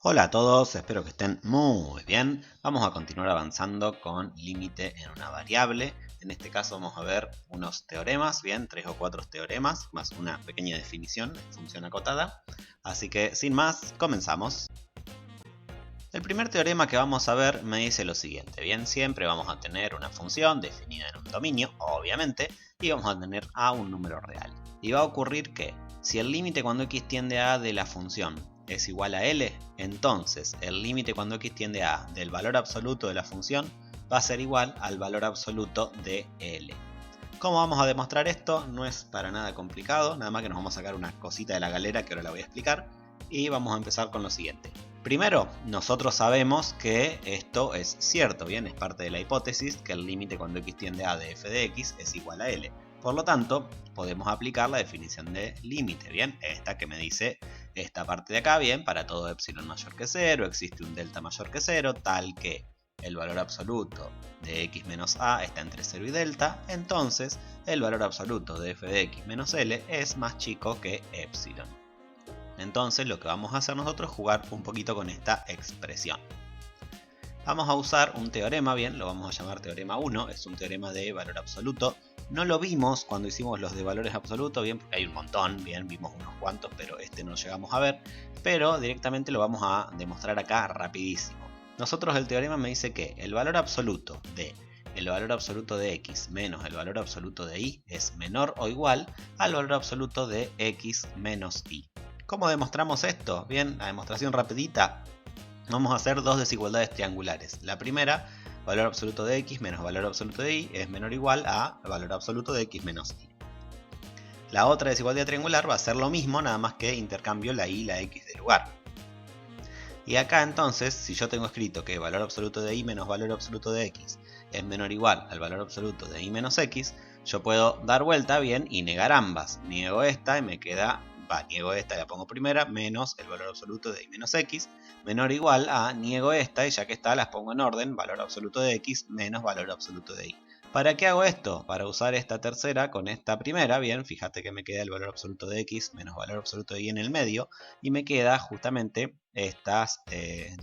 Hola a todos, espero que estén muy bien. Vamos a continuar avanzando con límite en una variable. En este caso vamos a ver unos teoremas, bien, 3 o 4 teoremas, más una pequeña definición de función acotada. Así que sin más, comenzamos. El primer teorema que vamos a ver me dice lo siguiente, bien, siempre vamos a tener una función definida en un dominio, obviamente, y vamos a tener a un número real. Y va a ocurrir que, si el límite cuando x tiende a de la función es igual a L, entonces el límite cuando x tiende a del valor absoluto de la función va a ser igual al valor absoluto de L. ¿Cómo vamos a demostrar esto? No es para nada complicado, nada más que nos vamos a sacar una cosita de la galera que ahora la voy a explicar. Y vamos a empezar con lo siguiente. Primero, nosotros sabemos que esto es cierto, bien, es parte de la hipótesis que el límite cuando x tiende a de f de x es igual a L. Por lo tanto, podemos aplicar la definición de límite, bien, esta que me dice esta parte de acá, bien, para todo epsilon mayor que 0, existe un delta mayor que 0, tal que el valor absoluto de x menos a está entre 0 y delta, entonces el valor absoluto de f de x menos L es más chico que epsilon. Entonces lo que vamos a hacer nosotros es jugar un poquito con esta expresión. Vamos a usar un teorema, bien, lo vamos a llamar teorema 1, es un teorema de valor absoluto. No lo vimos cuando hicimos los de valores absolutos, bien, porque hay un montón, bien, vimos unos cuantos, pero este no llegamos a ver. Pero directamente lo vamos a demostrar acá rapidísimo. Nosotros el teorema me dice que el valor absoluto de x menos el valor absoluto de y es menor o igual al valor absoluto de x menos y. ¿Cómo demostramos esto? Bien, la demostración rapidita. Vamos a hacer dos desigualdades triangulares. La primera, valor absoluto de x menos valor absoluto de y es menor o igual a valor absoluto de x menos y. La otra desigualdad triangular va a ser lo mismo, nada más que intercambio la y y la x de lugar. Y acá entonces, si yo tengo escrito que valor absoluto de y menos valor absoluto de x es menor o igual al valor absoluto de y menos x, yo puedo dar vuelta bien y negar ambas. Niego esta y me queda, niego esta y la pongo primera, menos el valor absoluto de y menos x, menor o igual a niego esta y ya que está las pongo en orden, valor absoluto de x menos valor absoluto de y. ¿Para qué hago esto? Para usar esta tercera con esta primera, bien, fíjate que me queda el valor absoluto de x menos valor absoluto de y en el medio, y me queda justamente esta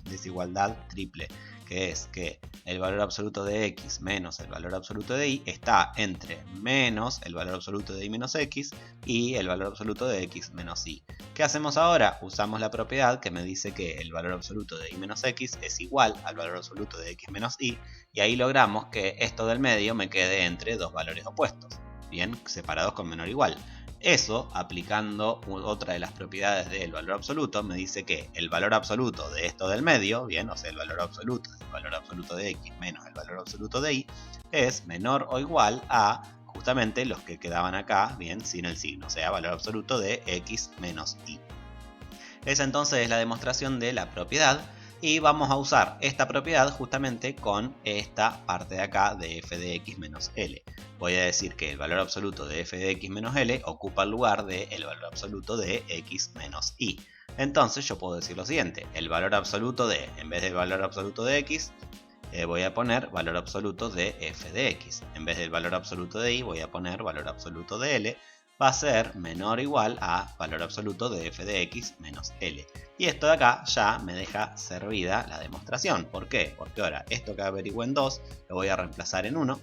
desigualdad triple, que es que el valor absoluto de x menos el valor absoluto de y está entre menos el valor absoluto de y menos x y el valor absoluto de x menos y. ¿Qué hacemos ahora? Usamos la propiedad que me dice que el valor absoluto de y menos x es igual al valor absoluto de x menos y ahí logramos que esto del medio me quede entre dos valores opuestos, bien, separados con menor o igual. Eso, aplicando otra de las propiedades del valor absoluto, me dice que el valor absoluto de esto del medio, bien, o sea, el valor absoluto de x menos el valor absoluto de y, es menor o igual a justamente los que quedaban acá, bien, sin el signo, o sea, valor absoluto de x menos y. Esa entonces es la demostración de la propiedad. Y vamos a usar esta propiedad justamente con esta parte de acá de f de x menos L. Voy a decir que el valor absoluto de f de x menos L ocupa el lugar del valor absoluto de x menos y. Entonces yo puedo decir lo siguiente, el valor absoluto de, en vez del valor absoluto de x, voy a poner valor absoluto de f de x. En vez del valor absoluto de y voy a poner valor absoluto de L. Va a ser menor o igual a valor absoluto de f de x menos L. Y esto de acá ya me deja servida la demostración. ¿Por qué? Porque ahora esto que averigué en 2 lo voy a reemplazar en 1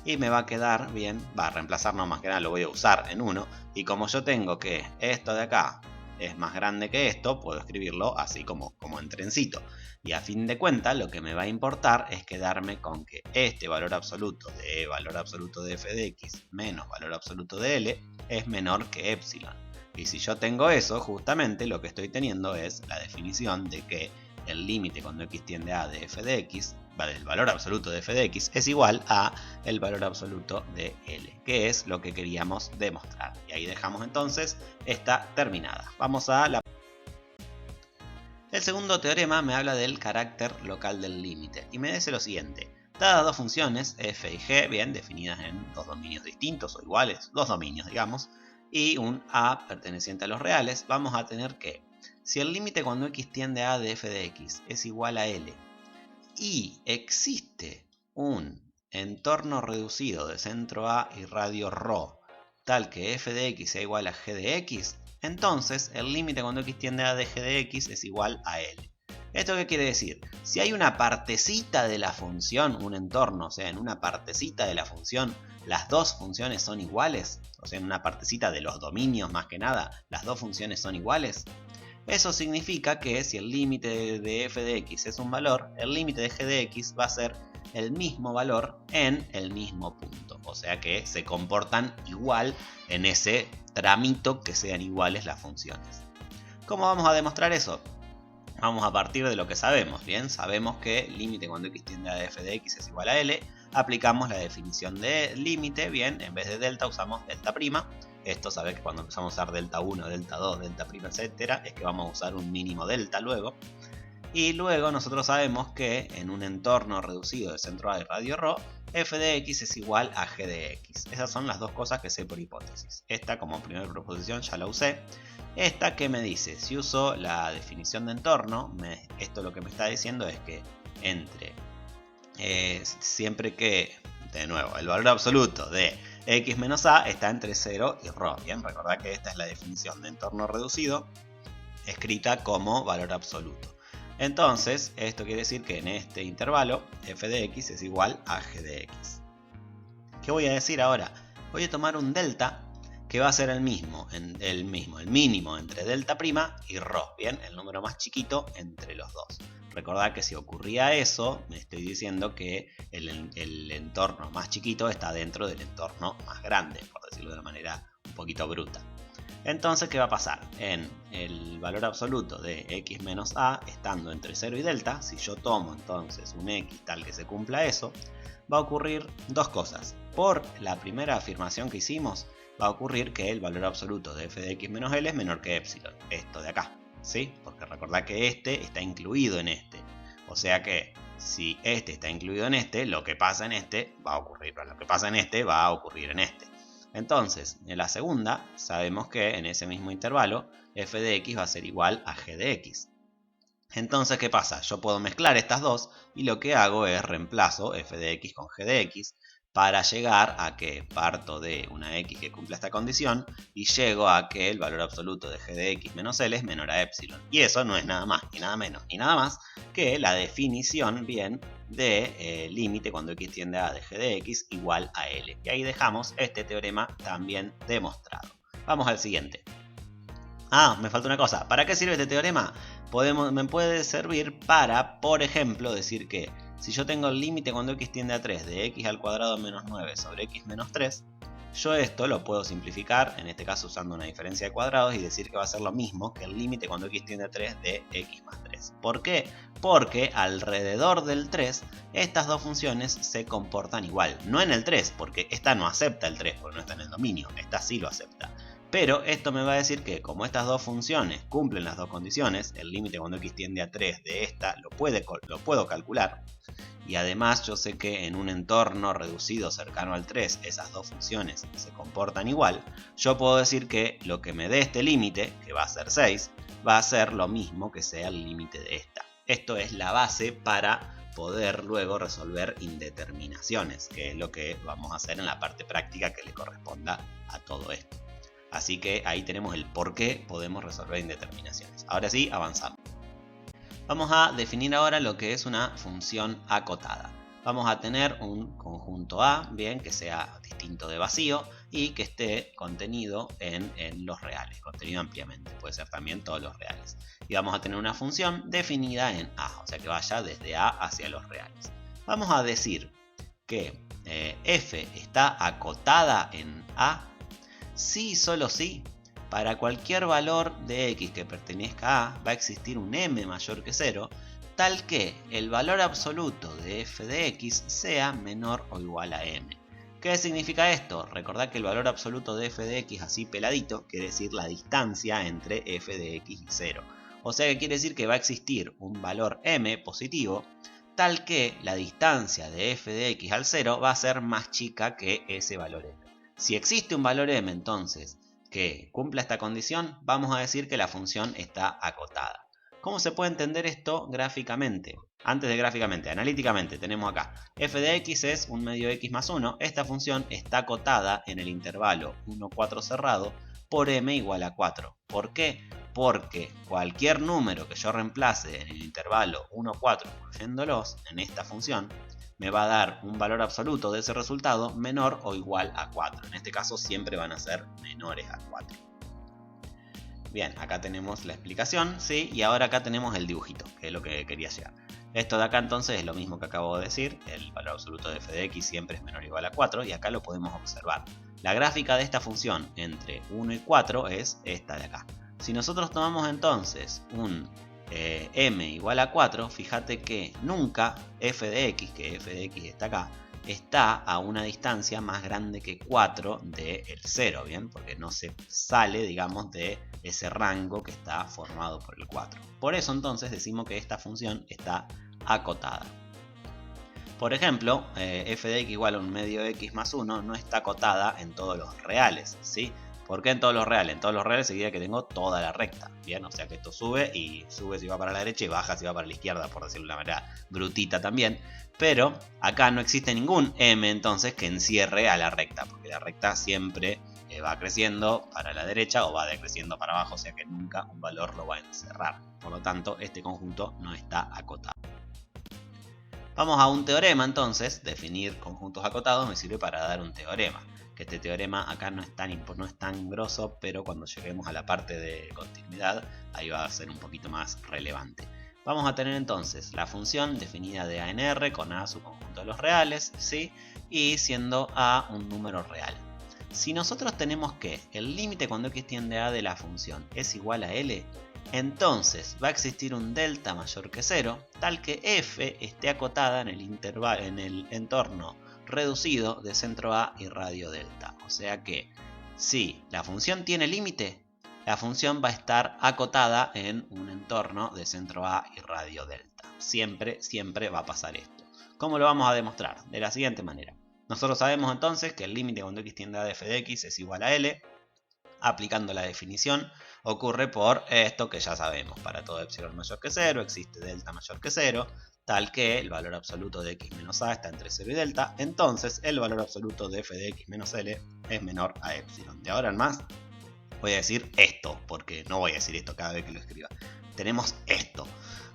y me va a quedar bien, va a reemplazar, no, más que nada lo voy a usar en 1, y como yo tengo que esto de acá es más grande que esto, puedo escribirlo así como en trencito. Y a fin de cuentas lo que me va a importar es quedarme con que este valor absoluto de f de x menos valor absoluto de L es menor que epsilon. Y si yo tengo eso, justamente lo que estoy teniendo es la definición de que el límite cuando x tiende a de f de x, el valor absoluto de f de x, es igual a el valor absoluto de L, que es lo que queríamos demostrar. Y ahí dejamos entonces esta terminada. Vamos a la... El segundo teorema me habla del carácter local del límite y me dice lo siguiente. Dadas dos funciones, f y g, bien, definidas en dos dominios distintos o iguales, dos dominios digamos, y un a perteneciente a los reales, vamos a tener que, si el límite cuando x tiende a de f de x es igual a L y existe un entorno reducido de centro A y radio ρ tal que f de x sea igual a g de x, entonces el límite cuando x tiende a de g de x es igual a L. ¿Esto qué quiere decir? Si hay una partecita de la función, un entorno, o sea, en una partecita de la función, las dos funciones son iguales, o sea, en una partecita de los dominios más que nada, las dos funciones son iguales, eso significa que si el límite de f de x es un valor, el límite de g de x va a ser el mismo valor en el mismo punto. O sea que se comportan igual en ese tramito que sean iguales las funciones. ¿Cómo vamos a demostrar eso? Vamos a partir de lo que sabemos, ¿bien? Sabemos que límite cuando x tiende a f de x es igual a L. Aplicamos la definición de límite, ¿bien? En vez de delta usamos delta prima. Esto sabe que cuando empezamos a usar delta 1, delta 2, delta prima, etc. es que vamos a usar un mínimo delta luego. Y luego nosotros sabemos que en un entorno reducido de centro A y radio ρ, f de x es igual a g de x. Esas son las dos cosas que sé por hipótesis. Esta como primera proposición ya la usé. Esta que me dice, si uso la definición de entorno, esto lo que me está diciendo es que entre siempre que, de nuevo, el valor absoluto de x menos a está entre 0 y ρ. Bien, recordad que esta es la definición de entorno reducido escrita como valor absoluto. Entonces, esto quiere decir que en este intervalo f de x es igual a g de x. ¿Qué voy a decir ahora? Voy a tomar un delta que va a ser el mínimo entre delta prima y ρ, ¿bien? El número más chiquito entre los dos. Recordad que si ocurría eso, me estoy diciendo que el entorno más chiquito está dentro del entorno más grande, por decirlo de una manera un poquito bruta. Entonces, ¿qué va a pasar? En el valor absoluto de x menos a, estando entre 0 y delta, si yo tomo entonces un x tal que se cumpla eso, va a ocurrir dos cosas. Por la primera afirmación que hicimos, va a ocurrir que el valor absoluto de f de x menos L es menor que epsilon, esto de acá, ¿sí? Porque recordad que este está incluido en este, o sea que si este está incluido en este, lo que pasa en este va a ocurrir, pero lo que pasa en este va a ocurrir en este. Entonces, en la segunda, sabemos que en ese mismo intervalo, f de x va a ser igual a g de x. Entonces, ¿qué pasa? Yo puedo mezclar estas dos y lo que hago es reemplazo f de x con g de x para llegar a que parto de una x que cumpla esta condición y llego a que el valor absoluto de g de x menos L es menor a epsilon. Y eso no es nada más, ni nada menos, ni nada más que la definición, bien, de límite cuando x tiende a de g de x igual a L. Y ahí dejamos este teorema también demostrado. Vamos al siguiente. Me falta una cosa. ¿Para qué sirve este teorema? Me puede servir para, por ejemplo, decir que si yo tengo el límite cuando x tiende a 3 de x al cuadrado menos 9 sobre x menos 3, yo esto lo puedo simplificar, en este caso usando una diferencia de cuadrados, y decir que va a ser lo mismo que el límite cuando x tiende a 3 de x más 3. ¿Por qué? Porque alrededor del 3 estas dos funciones se comportan igual. No en el 3, porque esta no acepta el 3, porque no está en el dominio, esta sí lo acepta. Pero esto me va a decir que como estas dos funciones cumplen las dos condiciones, el límite cuando x tiende a 3 de esta lo puedo calcular, y además yo sé que en un entorno reducido cercano al 3 esas dos funciones se comportan igual, yo puedo decir que lo que me dé este límite, que va a ser 6, va a ser lo mismo que sea el límite de esta. Esto es la base para poder luego resolver indeterminaciones, que es lo que vamos a hacer en la parte práctica que le corresponda a todo esto. Así que ahí tenemos el por qué podemos resolver indeterminaciones. Ahora sí, avanzamos. Vamos a definir ahora lo que es una función acotada. Vamos a tener un conjunto A, bien, que sea distinto de vacío y que esté contenido en los reales, contenido ampliamente, puede ser también todos los reales. Y vamos a tener una función definida en A, o sea que vaya desde A hacia los reales. Vamos a decir que f está acotada en A. Sí y solo sí, para cualquier valor de x que pertenezca a A va a existir un m mayor que 0, tal que el valor absoluto de f de x sea menor o igual a m. ¿Qué significa esto? Recordad que el valor absoluto de f de x así peladito quiere decir la distancia entre f de x y 0. O sea que quiere decir que va a existir un valor m positivo, tal que la distancia de f de x al 0 va a ser más chica que ese valor m. Si existe un valor m entonces que cumpla esta condición, vamos a decir que la función está acotada. ¿Cómo se puede entender esto gráficamente? Antes de gráficamente, analíticamente, tenemos acá f de x es un medio x más 1. Esta función está acotada en el intervalo 1, 4 cerrado por m igual a 4. ¿Por qué? porque cualquier número que yo reemplace en el intervalo 1, 4, incluyéndolos en esta función, me va a dar un valor absoluto de ese resultado menor o igual a 4. En este caso siempre van a ser menores a 4. Bien, acá tenemos la explicación, ¿sí? Y ahora acá tenemos el dibujito, que es lo que quería llegar. Esto de acá entonces es lo mismo que acabo de decir, el valor absoluto de f de x siempre es menor o igual a 4 y acá lo podemos observar. La gráfica de esta función entre 1 y 4 es esta de acá. Si nosotros tomamos entonces un m igual a 4, fíjate que nunca f de x, que f de x está acá, está a una distancia más grande que 4 del 0, ¿bien? Porque no se sale, digamos, de ese rango que está formado por el 4. Por eso entonces decimos que esta función está acotada. Por ejemplo, f de x igual a un medio x más 1 no está acotada en todos los reales, ¿sí? ¿Por qué en todos los reales? En todos los reales seguiría que tengo toda la recta, ¿bien? O sea que esto sube y sube si va para la derecha y baja si va para la izquierda, por decirlo de una manera brutita también. Pero acá no existe ningún m entonces que encierre a la recta, porque la recta siempre va creciendo para la derecha o va decreciendo para abajo, o sea que nunca un valor lo va a encerrar. Por lo tanto, este conjunto no está acotado. Vamos a un teorema entonces. Definir conjuntos acotados me sirve para dar un teorema. Que este teorema acá no es tan grosso, pero cuando lleguemos a la parte de continuidad, ahí va a ser un poquito más relevante. Vamos a tener entonces la función definida de a en r, con a su conjunto de los reales, ¿sí? Y siendo a un número real. Si nosotros tenemos que el límite cuando x tiende a de la función es igual a l, entonces va a existir un delta mayor que 0, tal que f esté acotada en el entorno reducido de centro a y radio delta. O sea que si la función tiene límite, la función va a estar acotada en un entorno de centro a y radio delta. Siempre va a pasar esto. ¿Cómo lo vamos a demostrar? De la siguiente manera. Nosotros sabemos entonces que el límite cuando x tiende a de f de x es igual a l. Aplicando la definición ocurre por esto que ya sabemos. Para todo epsilon mayor que 0 existe delta mayor que 0, tal que el valor absoluto de x menos a está entre 0 y delta. Entonces el valor absoluto de f de x menos l es menor a epsilon. De ahora en más voy a decir esto, porque no voy a decir esto cada vez que lo escriba. Tenemos esto.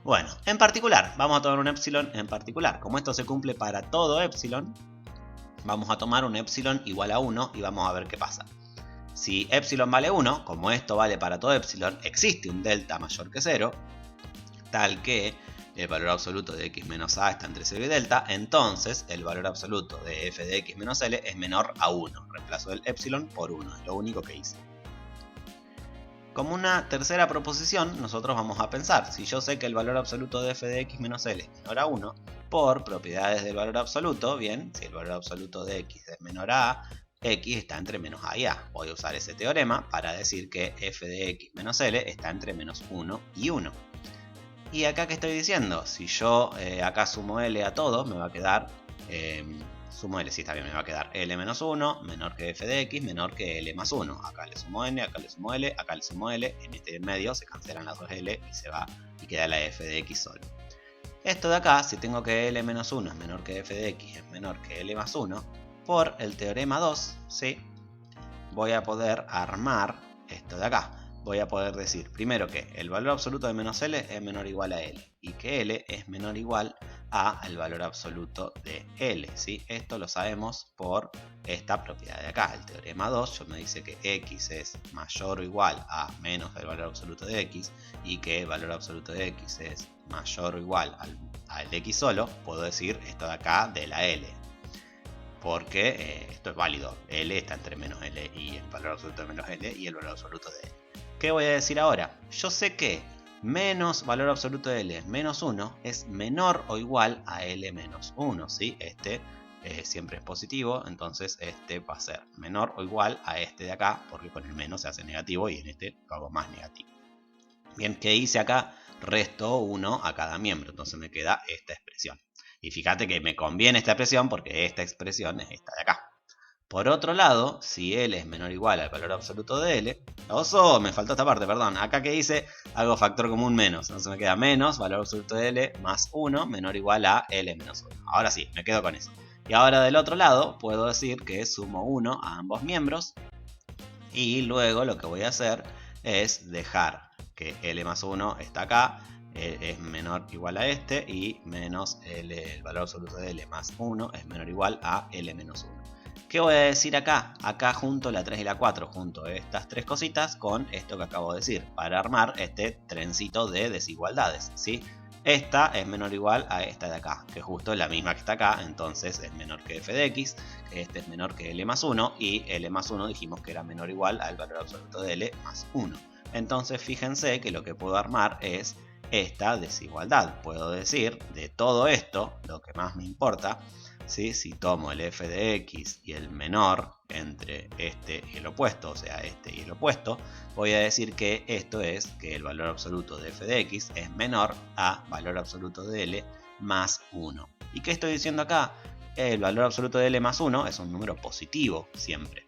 Bueno, en particular, vamos a tomar un epsilon en particular. Como esto se cumple para todo epsilon, vamos a tomar un epsilon igual a 1 y vamos a ver qué pasa. Si epsilon vale 1, como esto vale para todo epsilon, existe un delta mayor que 0, tal que el valor absoluto de x menos a está entre 0 y delta, entonces el valor absoluto de f de x menos l es menor a 1. Reemplazo el epsilon por 1, es lo único que hice. Como una tercera proposición, nosotros vamos a pensar, si yo sé que el valor absoluto de f de x menos l es menor a 1, por propiedades del valor absoluto, bien, si el valor absoluto de x es menor a a, x está entre menos a y a. Voy a usar ese teorema para decir que f de x menos l está entre menos 1 y 1. Y acá, ¿qué estoy diciendo? Si yo acá sumo l a todo, me va a quedar... sumo l, sí, está bien, me va a quedar l menos 1 menor que f de x menor que l más 1. Acá le sumo n, acá le sumo l, acá le sumo l. En este medio se cancelan las dos l y se va y queda la f de x solo. Esto de acá, si tengo que l menos 1 es menor que f de x es menor que l más 1, por el teorema 2, ¿sí? Voy a poder armar esto de acá. Voy a poder decir primero que el valor absoluto de menos l es menor o igual a l y que l es menor o igual al valor absoluto de l, ¿sí? Esto lo sabemos por esta propiedad de acá, el teorema 2. Yo me dice que x es mayor o igual a menos del valor absoluto de x y que el valor absoluto de x es mayor o igual al x solo. Puedo decir esto de acá de la l, porque esto es válido. L está entre menos L y el valor absoluto de menos L y el valor absoluto de L. ¿Qué voy a decir ahora? Yo sé que menos valor absoluto de L menos 1 es menor o igual a L menos 1, ¿sí? Este siempre es positivo, entonces este va a ser menor o igual a este de acá, porque con el menos se hace negativo y en este lo hago más negativo. Bien, ¿qué hice acá? Resto 1 a cada miembro, entonces me queda esta expresión. Y fíjate que me conviene esta expresión porque esta expresión es esta de acá. Por otro lado, si L es menor o igual al valor absoluto de L... ¡Oso! Me faltó esta parte, perdón. Acá que hice, hago factor común menos. Entonces me queda menos valor absoluto de L más 1 menor o igual a L menos 1. Ahora sí, me quedo con eso. Y ahora del otro lado, puedo decir que sumo 1 a ambos miembros. Y luego lo que voy a hacer es dejar que L más 1 está acá, es menor o igual a este, y menos el valor absoluto de L más 1 es menor o igual a L menos 1. ¿Qué voy a decir acá? Acá junto la 3 y la 4, junto estas tres cositas con esto que acabo de decir, para armar este trencito de desigualdades, ¿sí? Esta es menor o igual a esta de acá, que justo es la misma que está acá, entonces es menor que f de x, este es menor que L más 1, y L más 1 dijimos que era menor o igual al valor absoluto de L más 1. Entonces fíjense que lo que puedo armar es esta desigualdad. Puedo decir, de todo esto, lo que más me importa, ¿sí? Si tomo el f de x y el menor entre este y el opuesto, o sea, este y el opuesto, voy a decir que esto es que el valor absoluto de f de x es menor a valor absoluto de L más 1. ¿Y qué estoy diciendo acá? El valor absoluto de L más 1 es un número positivo siempre.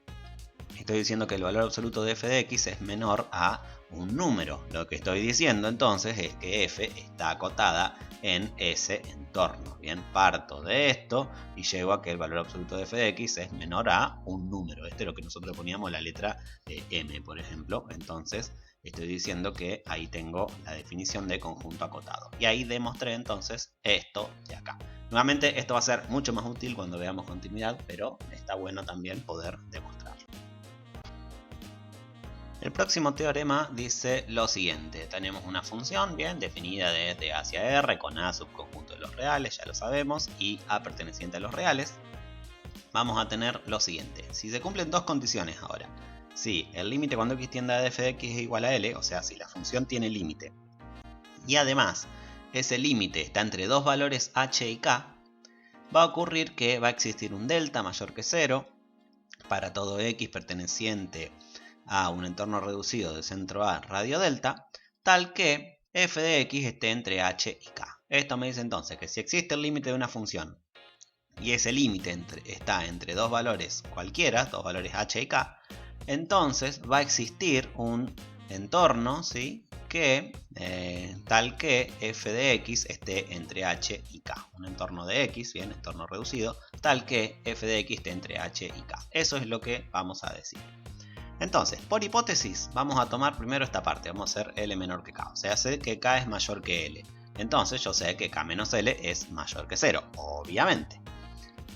Estoy diciendo que el valor absoluto de f de x es menor a un número. Lo que estoy diciendo entonces es que f está acotada en ese entorno. Bien, parto de esto y llego a que el valor absoluto de f de x es menor a un número. Este es lo que nosotros poníamos la letra m, por ejemplo. Entonces estoy diciendo que ahí tengo la definición de conjunto acotado. Y ahí demostré entonces esto de acá. Nuevamente esto va a ser mucho más útil cuando veamos continuidad, pero está bueno también poder demostrarlo. El próximo teorema dice lo siguiente. Tenemos una función bien definida desde A hacia R con A subconjunto de los reales, ya lo sabemos, y A perteneciente a los reales. Vamos a tener lo siguiente. Si se cumplen dos condiciones ahora. Si el límite cuando x tiende a f de x es igual a L, o sea, si la función tiene límite, y además ese límite está entre dos valores h y k, va a ocurrir que va a existir un delta mayor que 0 para todo x perteneciente a un entorno reducido de centro A radio delta, tal que f de x esté entre h y k. Esto me dice entonces que si existe el límite de una función y ese límite está entre dos valores cualquiera, dos valores h y k, entonces va a existir un entorno, ¿sí?, que tal que f de x esté entre h y k. Un entorno de x, bien, entorno reducido, tal que f de x esté entre h y k. Eso es lo que vamos a decir. Entonces, por hipótesis, vamos a tomar primero esta parte, vamos a hacer L menor que K, o sea, sé que K es mayor que L. Entonces yo sé que K menos L es mayor que 0, obviamente.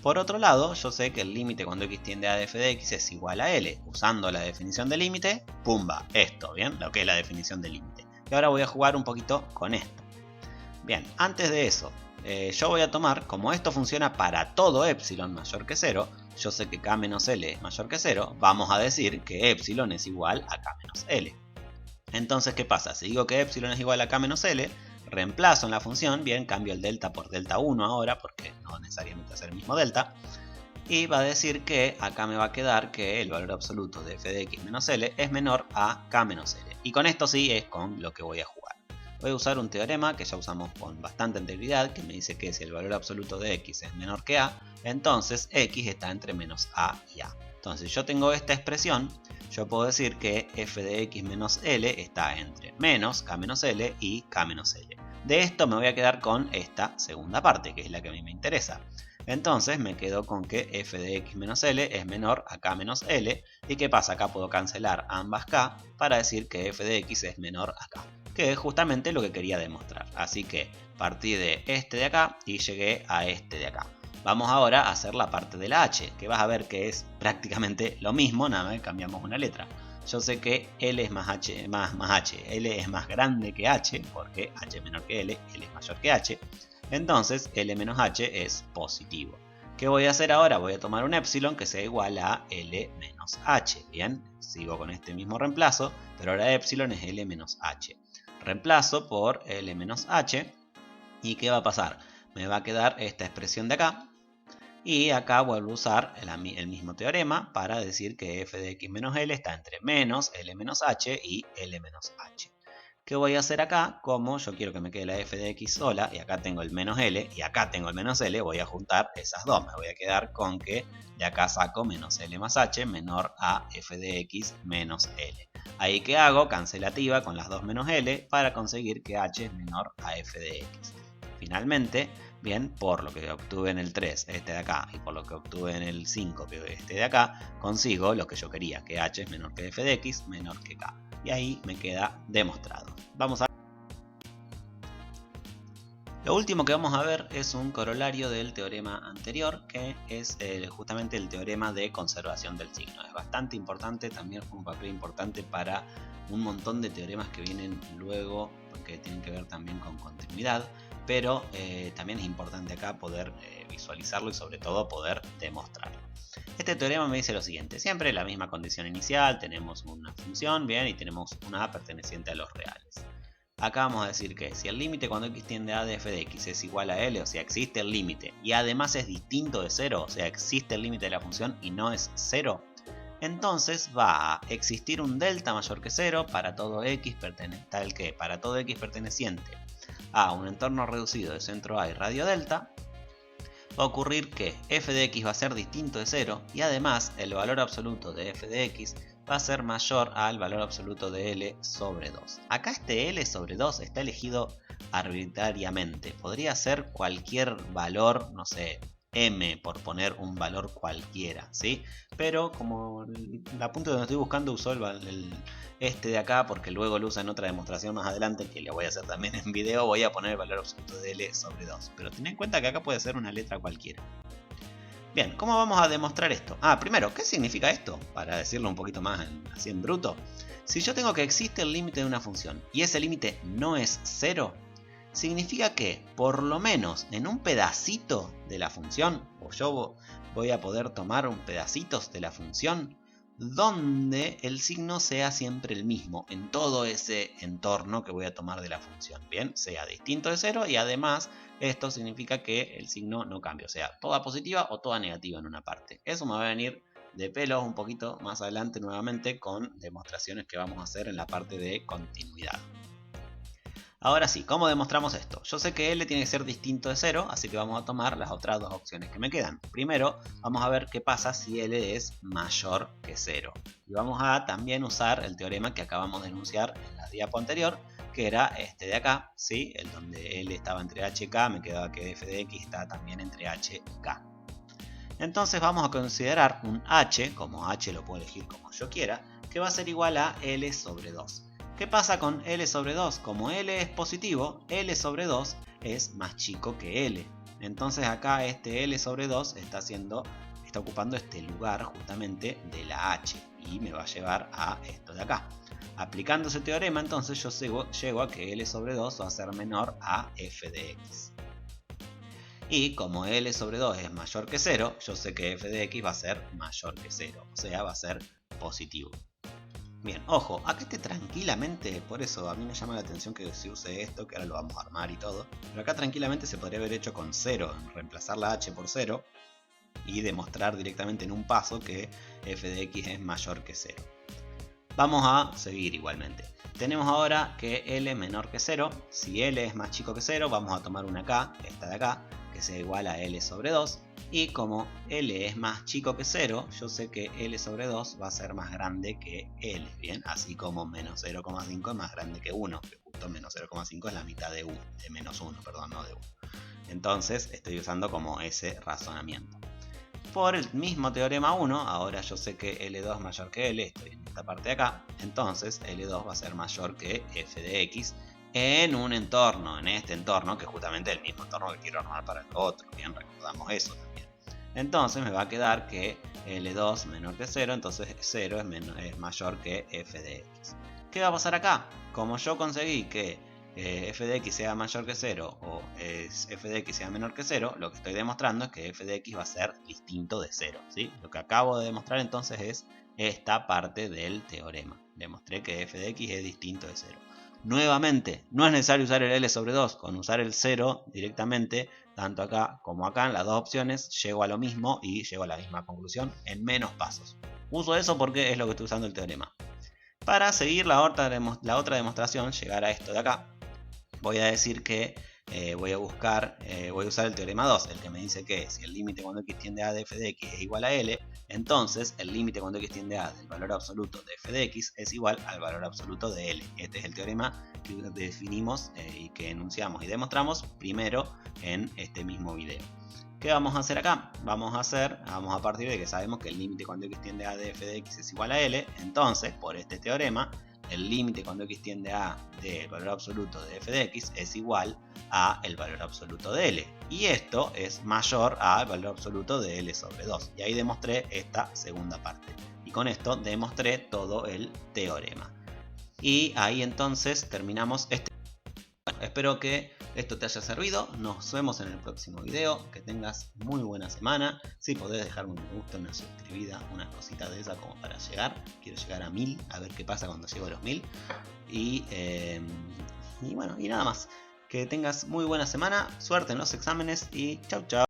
Por otro lado, yo sé que el límite cuando x tiende a f de x es igual a L. Usando la definición de límite, pumba, esto, ¿bien? Lo que es la definición de límite. Y ahora voy a jugar un poquito con esto. Bien, antes de eso, yo voy a tomar, como esto funciona para todo epsilon mayor que 0, yo sé que k menos L es mayor que 0, vamos a decir que epsilon es igual a k menos L. Entonces, ¿qué pasa? Si digo que epsilon es igual a k menos L, reemplazo en la función, bien, cambio el delta por delta 1 ahora, porque no necesariamente es el mismo delta, y va a decir que acá me va a quedar que el valor absoluto de f de x menos L es menor a k menos L. Y con esto sí es con lo que voy a jugar. Voy a usar un teorema que ya usamos con bastante anterioridad, que me dice que si el valor absoluto de x es menor que a, entonces x está entre menos a y a. Entonces, si yo tengo esta expresión, yo puedo decir que f de x menos L está entre menos k menos L y k menos L. De esto me voy a quedar con esta segunda parte, que es la que a mí me interesa. Entonces me quedo con que f de x menos L es menor a k menos L. ¿Y qué pasa? Acá puedo cancelar ambas k para decir que f de x es menor a k, que es justamente lo que quería demostrar. Así que partí de este de acá y llegué a este de acá. Vamos ahora a hacer la parte de la h, que vas a ver que es prácticamente lo mismo, nada más que cambiamos una letra. Yo sé que L es más H, L es más grande que H, porque H es menor que L, L es mayor que H. Entonces L menos H es positivo. ¿Qué voy a hacer ahora? Voy a tomar un epsilon que sea igual a L menos H. Bien, sigo con este mismo reemplazo, pero ahora epsilon es L menos H. Reemplazo por L menos H. ¿Y qué va a pasar? Me va a quedar esta expresión de acá. Y acá vuelvo a usar el mismo teorema para decir que f de x menos L está entre menos L menos H y L menos H. ¿Qué voy a hacer acá? Como yo quiero que me quede la f de x sola, y acá tengo el menos L, y acá tengo el menos L, voy a juntar esas dos. Me voy a quedar con que de acá saco menos L más H menor a f de x menos L. Ahí que hago cancelativa con las dos menos L para conseguir que H es menor a f de x. Finalmente, bien, por lo que obtuve en el 3, este de acá, y por lo que obtuve en el 5, que este de acá, consigo lo que yo quería, que h es menor que f de x, menor que k. y ahí me queda demostrado. Vamos a... Lo último que vamos a ver es un corolario del teorema anterior, que es justamente el teorema de conservación del signo. Es bastante importante, también juega un papel importante para un montón de teoremas que vienen luego, porque tienen que ver también con continuidad, pero también es importante acá poder visualizarlo y sobre todo poder demostrarlo. Este teorema me dice lo siguiente: siempre la misma condición inicial, tenemos una función, bien, y tenemos una a perteneciente a los reales. Acá vamos a decir que si el límite cuando x tiende a de f de x es igual a L, o sea existe el límite y además es distinto de 0, o sea existe el límite de la función y no es 0, entonces va a existir un delta mayor que 0 para todo x tal que para todo x perteneciente a un entorno reducido de centro a y radio delta, va a ocurrir que f de x va a ser distinto de 0 y además el valor absoluto de f de x va a ser mayor al valor absoluto de L sobre 2. Acá este L sobre 2 está elegido arbitrariamente. Podría ser cualquier valor, no sé, M, por poner un valor cualquiera, ¿sí? Pero como la punta donde estoy buscando usó este de acá, porque luego lo usa en otra demostración más adelante, que le voy a hacer también en video, voy a poner el valor absoluto de L sobre 2. Pero ten en cuenta que acá puede ser una letra cualquiera. Bien, ¿cómo vamos a demostrar esto? Primero, ¿qué significa esto? Para decirlo un poquito más así en bruto. Si yo tengo que existe el límite de una función y ese límite no es 0, significa que por lo menos en un pedacito de la función, o yo voy a poder tomar un pedacitos de la función donde el signo sea siempre el mismo en todo ese entorno que voy a tomar de la función. Bien, sea distinto de 0 y además esto significa que el signo no cambia, o sea, toda positiva o toda negativa en una parte. Eso me va a venir de pelos un poquito más adelante nuevamente con demostraciones que vamos a hacer en la parte de continuidad. Ahora sí, ¿cómo demostramos esto? Yo sé que L tiene que ser distinto de 0, así que vamos a tomar las otras dos opciones que me quedan. Primero, vamos a ver qué pasa si L es mayor que 0. Y vamos a también usar el teorema que acabamos de enunciar en la diapo anterior, que era este de acá, ¿sí? El donde L estaba entre h y k, me quedaba que f de x está también entre h y k. Entonces vamos a considerar un h, como h lo puedo elegir como yo quiera, que va a ser igual a L sobre 2. ¿Qué pasa con L sobre 2? Como L es positivo, L sobre 2 es más chico que L. Entonces acá este L sobre 2 está ocupando este lugar justamente de la H y me va a llevar a esto de acá. Aplicando ese teorema, entonces yo llego a que L sobre 2 va a ser menor a f de x. Y como L sobre 2 es mayor que 0, yo sé que f de x va a ser mayor que 0, o sea, va a ser positivo. Bien, ojo, acá esté tranquilamente, por eso a mí me llama la atención que se use esto, que ahora lo vamos a armar y todo. Pero acá tranquilamente se podría haber hecho con 0, reemplazar la h por 0 y demostrar directamente en un paso que f de x es mayor que 0. Vamos a seguir igualmente. Tenemos ahora que L es menor que 0. Si L es más chico que 0, vamos a tomar una K, esta de acá, que sea igual a L sobre 2. Y como L es más chico que 0, yo sé que L sobre 2 va a ser más grande que L, ¿bien? Así como menos 0,5 es más grande que 1, que justo menos 0,5 es la mitad de menos 1, perdón, no de 1. Entonces estoy usando como ese razonamiento. Por el mismo teorema 1, ahora yo sé que L2 es mayor que L, estoy en esta parte de acá, entonces L2 va a ser mayor que f de x en un entorno, en este entorno, que es justamente el mismo entorno que quiero armar para el otro, bien, recordamos eso también. Entonces me va a quedar que L2 menor que 0, entonces 0 es mayor que f de x. ¿Qué va a pasar acá? Como yo conseguí que f de x sea mayor que 0 o f de x sea menor que 0, lo que estoy demostrando es que f de x va a ser distinto de 0, ¿sí? Lo que acabo de demostrar entonces es esta parte del teorema. Demostré que f de x es distinto de 0. Nuevamente, no es necesario usar el L sobre 2, con usar el 0 directamente, tanto acá como acá en las dos opciones, llego a lo mismo y llego a la misma conclusión en menos pasos. Uso eso porque es lo que estoy usando el teorema. Para seguir la otra demostración, llegar a esto de acá, voy a decir que voy a usar el teorema 2, el que me dice que si el límite cuando x tiende a de f de x es igual a L, entonces el límite cuando x tiende a del valor absoluto de f de x es igual al valor absoluto de L. Este es el teorema que definimos y que enunciamos y demostramos primero en este mismo video. ¿Qué vamos a hacer acá? Vamos a partir de que sabemos que el límite cuando x tiende a de f de x es igual a L, entonces por este teorema el límite cuando x tiende a del valor absoluto de f de x es igual a el valor absoluto de L. Y esto es mayor al valor absoluto de L sobre 2. Y ahí demostré esta segunda parte. Y con esto demostré todo el teorema. Y ahí entonces terminamos este. Bueno, espero que esto te haya servido. Nos vemos en el próximo video. Que tengas muy buena semana. Si podés dejarme un me gusta, una suscribida, una cosita de esa como para llegar. Quiero llegar a 1000, a ver qué pasa cuando llego a los 1000. Y bueno, y nada más. Que tengas muy buena semana. Suerte en los exámenes y chau chau.